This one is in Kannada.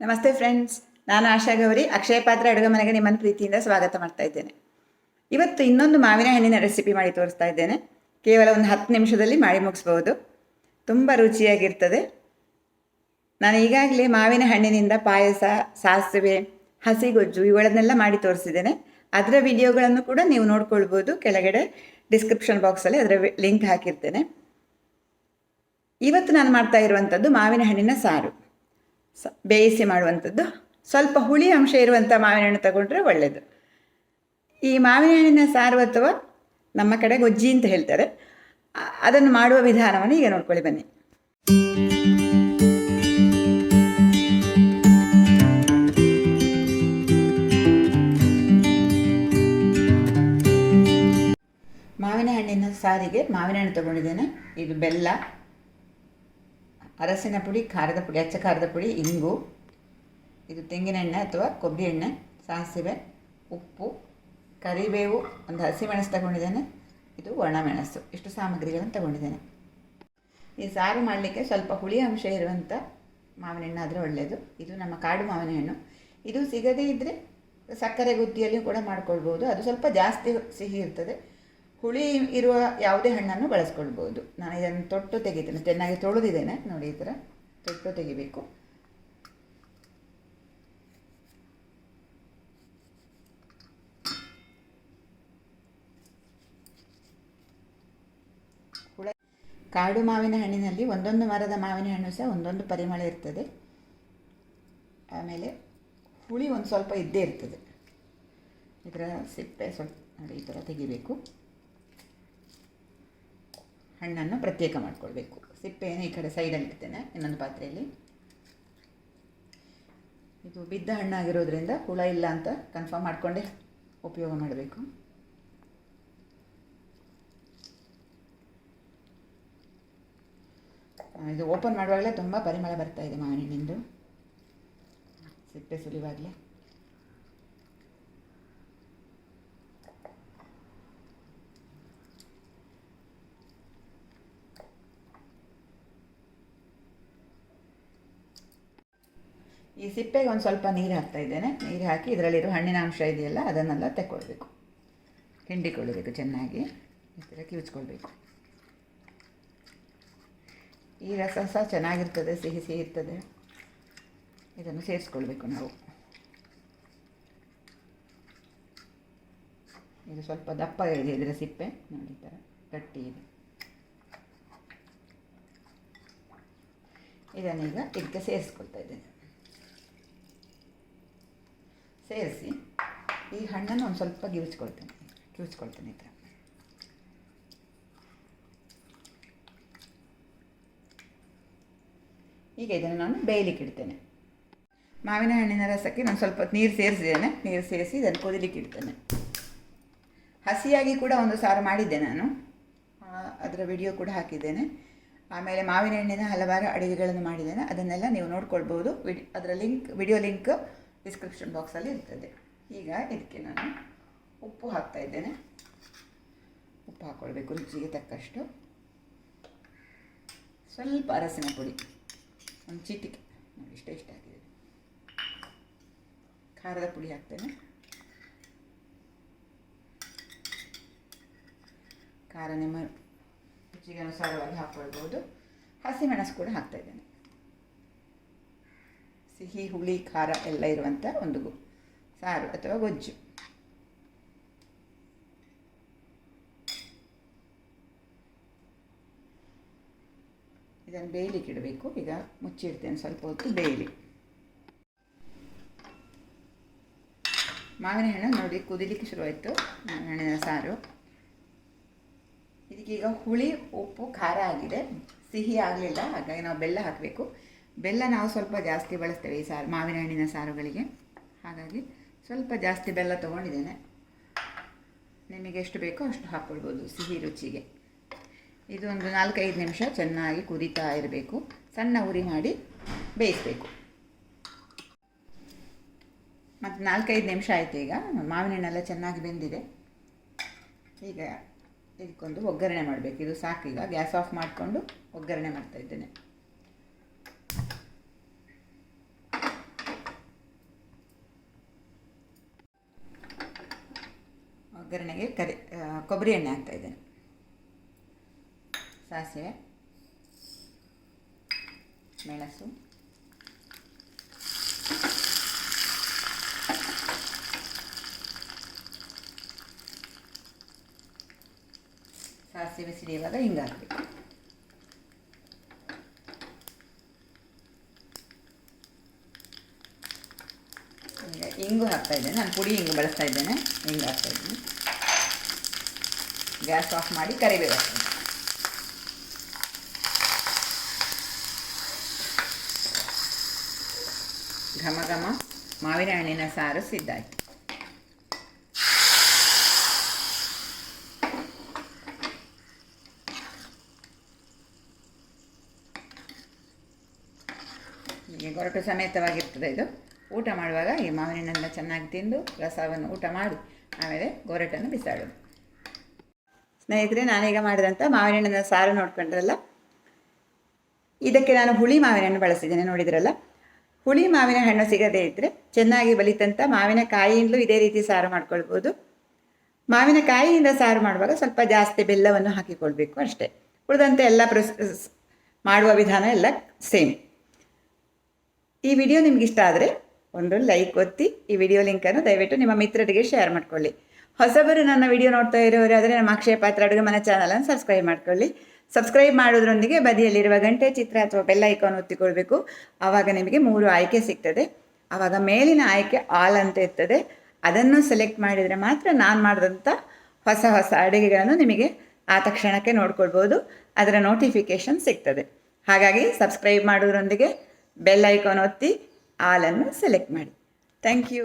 ನಮಸ್ತೆ ಫ್ರೆಂಡ್ಸ್, ನಾನು ಆಶಾ ಗೌರಿ. ಅಕ್ಷಯ ಪಾತ್ರೆ ಅಡುಗೆ ಮನೆಗೆ ನಿಮ್ಮನ್ನು ಪ್ರೀತಿಯಿಂದ ಸ್ವಾಗತ ಮಾಡ್ತಾ ಇದ್ದೇನೆ. ಇವತ್ತು ಇನ್ನೊಂದು ಮಾವಿನ ಹಣ್ಣಿನ ರೆಸಿಪಿ ಮಾಡಿ ತೋರಿಸ್ತಾ ಇದ್ದೇನೆ. ಕೇವಲ ಒಂದು 10 ನಿಮಿಷದಲ್ಲಿ ಮಾಡಿ ಮುಗಿಸ್ಬೋದು. ತುಂಬ ರುಚಿಯಾಗಿರ್ತದೆ. ನಾನು ಈಗಾಗಲೇ ಮಾವಿನ ಹಣ್ಣಿನಿಂದ ಪಾಯಸ, ಸಾಸಿವೆ, ಹಸಿಗೊಜ್ಜು ಇವುಗಳನ್ನೆಲ್ಲ ಮಾಡಿ ತೋರಿಸಿದ್ದೇನೆ. ಅದರ ವಿಡಿಯೋಗಳನ್ನು ಕೂಡ ನೀವು ನೋಡ್ಕೊಳ್ಬೋದು. ಕೆಳಗಡೆ ಡಿಸ್ಕ್ರಿಪ್ಷನ್ ಬಾಕ್ಸಲ್ಲಿ ಅದರ ಲಿಂಕ್ ಹಾಕಿರ್ತೇನೆ. ಇವತ್ತು ನಾನು ಮಾಡ್ತಾ ಇರುವಂಥದ್ದು ಮಾವಿನ ಹಣ್ಣಿನ ಸಾರು, ಬೇಯಿಸಿ ಮಾಡುವಂಥದ್ದು. ಸ್ವಲ್ಪ ಹುಳಿ ಅಂಶ ಇರುವಂಥ ಮಾವಿನ ಹಣ್ಣು ತಗೊಂಡ್ರೆ ಒಳ್ಳೆಯದು. ಈ ಮಾವಿನ ಹಣ್ಣಿನ ಸಾರು ಅಥವಾ ನಮ್ಮ ಕಡೆ ಗೊಜ್ಜಿ ಅಂತ ಹೇಳ್ತಾರೆ, ಅದನ್ನು ಮಾಡುವ ವಿಧಾನವನ್ನು ಈಗ ನೋಡ್ಕೊಳ್ಳಿ ಬನ್ನಿ. ಮಾವಿನ ಹಣ್ಣಿನ ಸಾರಿಗೆ ಮಾವಿನ ಹಣ್ಣು ತಗೊಂಡಿದ್ದೇನೆ. ಇದು ಬೆಲ್ಲ, ಅರಸಿನ ಪುಡಿ, ಖಾರದ ಪುಡಿ, ಅಚ್ಚ ಖಾರದ ಪುಡಿ, ಇಂಗು, ಇದು ತೆಂಗಿನ ಎಣ್ಣೆ ಅಥವಾ ಕೊಬ್ಬರಿ ಎಣ್ಣೆ, ಸಾಸಿವೆ, ಉಪ್ಪು, ಕರಿಬೇವು, ಒಂದು ಹಸಿಮೆಣಸು ತಗೊಂಡಿದ್ದೇನೆ, ಇದು ಒಣಮೆಣಸು. ಇಷ್ಟು ಸಾಮಗ್ರಿಗಳನ್ನು ತಗೊಂಡಿದ್ದೇನೆ. ಈ ಸಾರು ಮಾಡಲಿಕ್ಕೆ ಸ್ವಲ್ಪ ಹುಳಿ ಅಂಶ ಇರುವಂಥ ಮಾವಿನ ಹಣ್ಣು ಆದರೆ ಒಳ್ಳೆಯದು. ಇದು ನಮ್ಮ ಕಾಡು ಮಾವಿನ ಹಣ್ಣು. ಇದು ಸಿಗದೇ ಇದ್ದರೆ ಸಕ್ಕರೆ ಗುದ್ದಿಯಲ್ಲಿ ಕೂಡ ಮಾಡ್ಕೊಳ್ಬೋದು. ಅದು ಸ್ವಲ್ಪ ಜಾಸ್ತಿ ಸಿಹಿ ಇರ್ತದೆ. ಹುಳಿ ಇರುವ ಯಾವುದೇ ಹಣ್ಣನ್ನು ಬಳಸ್ಕೊಳ್ಬೋದು. ನಾನು ಇದನ್ನು ತೊಟ್ಟು ತೆಗಿತೇನೆ. ಚೆನ್ನಾಗಿ ತೊಳೆದಿದ್ದೇನೆ ನೋಡಿ, ಈ ಥರ ತೊಟ್ಟು ತೆಗಿಬೇಕು. ಕಾಡು ಮಾವಿನ ಹಣ್ಣಿನಲ್ಲಿ ಒಂದೊಂದು ಮರದ ಮಾವಿನ ಹಣ್ಣು ಸಹ ಒಂದೊಂದು ಪರಿಮಳ ಇರ್ತದೆ. ಆಮೇಲೆ ಹುಳಿ ಒಂದು ಸ್ವಲ್ಪ ಇದ್ದೇ ಇರ್ತದೆ. ಇದರ ಸಿಪ್ಪೆ ಸ್ವಲ್ಪ ನೋಡಿ ಈ ಥರ ತೆಗಿಬೇಕು. ಹಣ್ಣನ್ನು ಪ್ರತ್ಯೇಕ ಮಾಡಿಕೊಳ್ಬೇಕು. ಸಿಪ್ಪೆಯನ್ನು ಈ ಕಡೆ ಸೈಡಲ್ಲಿ ಇಡ್ತೇನೆ ಇನ್ನೊಂದು ಪಾತ್ರೆಯಲ್ಲಿ. ಇದು ಬಿದ್ದ ಹಣ್ಣಾಗಿರೋದ್ರಿಂದ ಹುಳ ಇಲ್ಲ ಅಂತ ಕನ್ಫರ್ಮ್ ಮಾಡಿಕೊಂಡೇ ಉಪಯೋಗ ಮಾಡಬೇಕು. ಇದು ಓಪನ್ ಮಾಡುವಾಗಲೇ ತುಂಬ ಪರಿಮಳ ಬರ್ತಾ ಇದೆ ಮಾವಿನ ಹಣ್ಣಿಂದು, ಸಿಪ್ಪೆ ಸುಲಿವಾಗಲೇ. ಈ ಸಿಪ್ಪೆಗೆ ಒಂದು ಸ್ವಲ್ಪ ನೀರು ಹಾಕ್ತಾ ಇದ್ದೇನೆ. ನೀರು ಹಾಕಿ ಇದರಲ್ಲಿರೋ ಹಣ್ಣಿನ ಅಂಶ ಇದೆಯಲ್ಲ ಅದನ್ನೆಲ್ಲ ತೆಕ್ಕೊಳ್ಬೇಕು, ಹಿಂಡಿಕೊಳ್ಳಬೇಕು ಚೆನ್ನಾಗಿ. ಈ ಥರ ಕಿವುಚ್ಕೊಳ್ಬೇಕು. ಈ ರಸ ಸಹ ಚೆನ್ನಾಗಿರ್ತದೆ, ಸಿಹಿ ಸಿಹಿ ಇರ್ತದೆ. ಇದನ್ನು ಸೇರಿಸ್ಕೊಳ್ಬೇಕು ನಾವು. ಇದು ಸ್ವಲ್ಪ ದಪ್ಪ ಇದೆ ಇದರ ಸಿಪ್ಪೆ ನೋಡಿ, ಈ ಥರ ಗಟ್ಟಿ ಇದೆ. ಇದನ್ನೀಗ ಇದಕ್ಕೆ ಸೇರಿಸ್ಕೊಳ್ತಾ ಇದ್ದೇನೆ. ಸೇರಿಸಿ ಈ ಹಣ್ಣನ್ನು ಒಂದು ಸ್ವಲ್ಪ ಕಿವುಚ್ಕೊಳ್ತೇನೆ ಈ ಥರ. ಈಗ ಇದನ್ನು ನಾನು ಬೇಯಲಿಕ್ಕೆ ಇಡ್ತೇನೆ. ಮಾವಿನ ಹಣ್ಣಿನ ರಸಕ್ಕೆ ನಾನು ಸ್ವಲ್ಪ ನೀರು ಸೇರಿಸಿದ್ದೇನೆ. ನೀರು ಸೇರಿಸಿ ಇದನ್ನು ಕುದಿಲಿಕ್ಕೆ ಇಡ್ತೇನೆ. ಹಸಿಯಾಗಿ ಕೂಡ ಒಂದು ಸಾರು ಮಾಡಿದ್ದೆ ನಾನು, ಅದರ ವಿಡಿಯೋ ಕೂಡ ಹಾಕಿದ್ದೇನೆ. ಆಮೇಲೆ ಮಾವಿನ ಹಣ್ಣಿನ ಹಲವಾರು ಅಡುಗೆಗಳನ್ನು ಮಾಡಿದ್ದೇನೆ, ಅದನ್ನೆಲ್ಲ ನೀವು ನೋಡ್ಕೊಳ್ಬೋದು. ಅದರ ವಿಡಿಯೋ ಲಿಂಕ್ ಡಿಸ್ಕ್ರಿಪ್ಷನ್ ಬಾಕ್ಸಲ್ಲಿ ಇರ್ತದೆ. ಈಗ ಇದಕ್ಕೆ ನಾನು ಉಪ್ಪು ಹಾಕ್ತಾ ಇದ್ದೇನೆ. ಉಪ್ಪು ಹಾಕ್ಕೊಳ್ಬೇಕು ರುಚಿಗೆ ತಕ್ಕಷ್ಟು. ಸ್ವಲ್ಪ ಅರಸಿನ ಪುಡಿ ಒಂದು ಚಿಟಿಕೆ ನೋಡಿ, ಇಷ್ಟ ಹಾಕಿದೆ. ಖಾರದ ಪುಡಿ ಹಾಕ್ತೇನೆ. ಖಾರ ನಿಮ್ಮ ರುಚಿಗೆ ಅನುಸಾರವಾಗಿ ಹಾಕ್ಕೊಳ್ಬೋದು. ಹಸಿಮೆಣಸು ಕೂಡ ಹಾಕ್ತಾ ಇದ್ದೇನೆ. ಸಿಹಿ, ಹುಳಿ, ಖಾರ ಎಲ್ಲ ಇರುವಂಥ ಒಂದು ಸಾರು ಅಥವಾ ಗೊಜ್ಜು. ಇದನ್ನು ಬೇಯಲಿಕ್ಕೆ ಇಡಬೇಕು. ಈಗ ಮುಚ್ಚಿಡ್ತೇನೆ, ಸ್ವಲ್ಪ ಹೊತ್ತು ಬೇಯಲಿ. ಮಾವಿನ ಹಣ್ಣು ನೋಡಿ ಕುದಿಲಿಕ್ಕೆ ಶುರುವಾಯಿತು. ಮಾವಿನ ಹಣ್ಣಿನ ಸಾರು ಇದಕ್ಕೀಗ ಹುಳಿ, ಉಪ್ಪು, ಖಾರ ಆಗಿದೆ. ಸಿಹಿ ಆಗಲಿಲ್ಲ, ಹಾಗಾಗಿ ನಾವು ಬೆಲ್ಲ ಹಾಕಬೇಕು. ಬೆಲ್ಲ ನಾವು ಸ್ವಲ್ಪ ಜಾಸ್ತಿ ಬಳಸ್ತೇವೆ ಈ ಸಾರು, ಮಾವಿನ ಹಣ್ಣಿನ ಸಾರುಗಳಿಗೆ. ಹಾಗಾಗಿ ಸ್ವಲ್ಪ ಜಾಸ್ತಿ ಬೆಲ್ಲ ತೊಗೊಂಡಿದ್ದೇನೆ. ನಿಮಗೆ ಎಷ್ಟು ಬೇಕೋ ಅಷ್ಟು ಹಾಕ್ಕೊಳ್ಬೋದು ಸಿಹಿ ರುಚಿಗೆ. ಇದು ಒಂದು 4-5 ನಿಮಿಷ ಚೆನ್ನಾಗಿ ಕುದೀತಾ ಇರಬೇಕು. ಸಣ್ಣ ಉರಿ ಮಾಡಿ ಬೇಯಿಸಬೇಕು. ಮತ್ತು 4-5 ನಿಮಿಷ ಆಯಿತು. ಈಗ ಮಾವಿನ ಹಣ್ಣೆಲ್ಲ ಚೆನ್ನಾಗಿ ಬೆಂದಿದೆ. ಈಗ ಇದಕ್ಕೊಂದು ಒಗ್ಗರಣೆ ಮಾಡಬೇಕು. ಇದು ಸಾಕೀಗ. ಗ್ಯಾಸ್ ಆಫ್ ಮಾಡಿಕೊಂಡು ಒಗ್ಗರಣೆ ಮಾಡ್ತಾಯಿದ್ದೇನೆ. ಒಗ್ಗರಣೆಗೆ ಕೊಬ್ಬರಿ ಎಣ್ಣೆ ಹಾಕ್ತಾಯಿದ್ದೇನೆ. ಸಾಸಿವೆ, ಮೆಣಸು, ಸಾಸಿವೆ ಸಿಡಿಯುವಾಗ ಹಿಂಗೆ ಹಾಕಬೇಕು. ಈಗ ಹಿಂಗು ಹಾಕ್ತಾಯಿದ್ದೇನೆ. ನಾನು ಪುಡಿ ಹಿಂಗು ಬಳಸ್ತಾ ಇದ್ದೇನೆ. ಹಿಂಗೆ ಹಾಕ್ತಾಯಿದ್ದೀನಿ. ಗ್ಯಾಸ್ ಆಫ್ ಮಾಡಿ ಕರಿಬೇವು ಹಾಕ್ತೀನಿ. ಘಮ ಘಮ ಮಾವಿನ ಹಣ್ಣಿನ ಸಾರು ಸಿದ್ಧ ಆಯಿತು. ಹೀಗೆ ಗೊರಟು ಸಮೇತವಾಗಿರ್ತದೆ ಇದು. ಊಟ ಮಾಡುವಾಗ ಈ ಮಾವಿನ ಹಣ್ಣನ್ನು ಚೆನ್ನಾಗಿ ತಿಂದು ರಸವನ್ನು ಊಟ ಮಾಡಿ ಆಮೇಲೆ ಗೊರಟನ್ನು ಬಿಸಾಡೋದು. ಸ್ನೇಹಿತರೆ, ನಾನೀಗ ಮಾಡಿದಂಥ ಮಾವಿನ ಹಣ್ಣಿನ ಸಾರು ನೋಡ್ಕೊಂಡ್ರಲ್ಲ, ಇದಕ್ಕೆ ನಾನು ಹುಳಿ ಮಾವಿನ ಹಣ್ಣು ಬಳಸಿದ್ದೇನೆ. ನೋಡಿದ್ರಲ್ಲ, ಹುಳಿ ಮಾವಿನ ಹಣ್ಣು ಸಿಗದೇ ಇದ್ದರೆ ಚೆನ್ನಾಗಿ ಬಲಿತಂಥ ಮಾವಿನಕಾಯಿಯಿಂದಲೂ ಇದೇ ರೀತಿ ಸಾರು ಮಾಡ್ಕೊಳ್ಬೋದು. ಮಾವಿನಕಾಯಿಯಿಂದ ಸಾರು ಮಾಡುವಾಗ ಸ್ವಲ್ಪ ಜಾಸ್ತಿ ಬೆಲ್ಲವನ್ನು ಹಾಕಿಕೊಳ್ಬೇಕು ಅಷ್ಟೇ. ಉಳಿದಂತೆ ಎಲ್ಲ ಮಾಡುವ ವಿಧಾನ ಎಲ್ಲ ಸೇಮ್. ಈ ವಿಡಿಯೋ ನಿಮ್ಗೆ ಇಷ್ಟ ಆದರೆ ಒಂದು ಲೈಕ್ ಒತ್ತಿ. ಈ ವಿಡಿಯೋ ಲಿಂಕನ್ನು ದಯವಿಟ್ಟು ನಿಮ್ಮ ಮಿತ್ರರಿಗೆ ಶೇರ್ ಮಾಡ್ಕೊಳ್ಳಿ. ಹೊಸಬರು ನನ್ನ ವಿಡಿಯೋ ನೋಡ್ತಾ ಇರೋರಾದರೆ ನಮ್ಮ ಅಕ್ಷಯ ಪಾತ್ರ ಅಡುಗೆ ಮನೆ ಚಾನಲನ್ನು ಸಬ್ಸ್ಕ್ರೈಬ್ ಮಾಡ್ಕೊಳ್ಳಿ. ಸಬ್ಸ್ಕ್ರೈಬ್ ಮಾಡೋದ್ರೊಂದಿಗೆ ಬದಿಯಲ್ಲಿರುವ ಗಂಟೆ ಚಿತ್ರ ಅಥವಾ ಬೆಲ್ ಐಕಾನ್ ಒತ್ತಿಕೊಳ್ಬೇಕು. ಆವಾಗ ನಿಮಗೆ 3 ಆಯ್ಕೆ ಸಿಗ್ತದೆ. ಆವಾಗ ಮೇಲಿನ ಆಯ್ಕೆ ಆಲ್ ಅಂತ ಇರ್ತದೆ. ಅದನ್ನು ಸೆಲೆಕ್ಟ್ ಮಾಡಿದರೆ ಮಾತ್ರ ನಾನು ಮಾಡಿದಂಥ ಹೊಸ ಹೊಸ ಅಡುಗೆಗಳನ್ನು ನಿಮಗೆ ಆ ತಕ್ಷಣಕ್ಕೆ ನೋಡ್ಕೊಳ್ಬೋದು. ಅದರ ನೋಟಿಫಿಕೇಷನ್ ಸಿಗ್ತದೆ. ಹಾಗಾಗಿ ಸಬ್ಸ್ಕ್ರೈಬ್ ಮಾಡೋದ್ರೊಂದಿಗೆ ಬೆಲ್ ಐಕಾನ್ ಒತ್ತಿ ಆಲನ್ನು ಸೆಲೆಕ್ಟ್ ಮಾಡಿ. Thank you.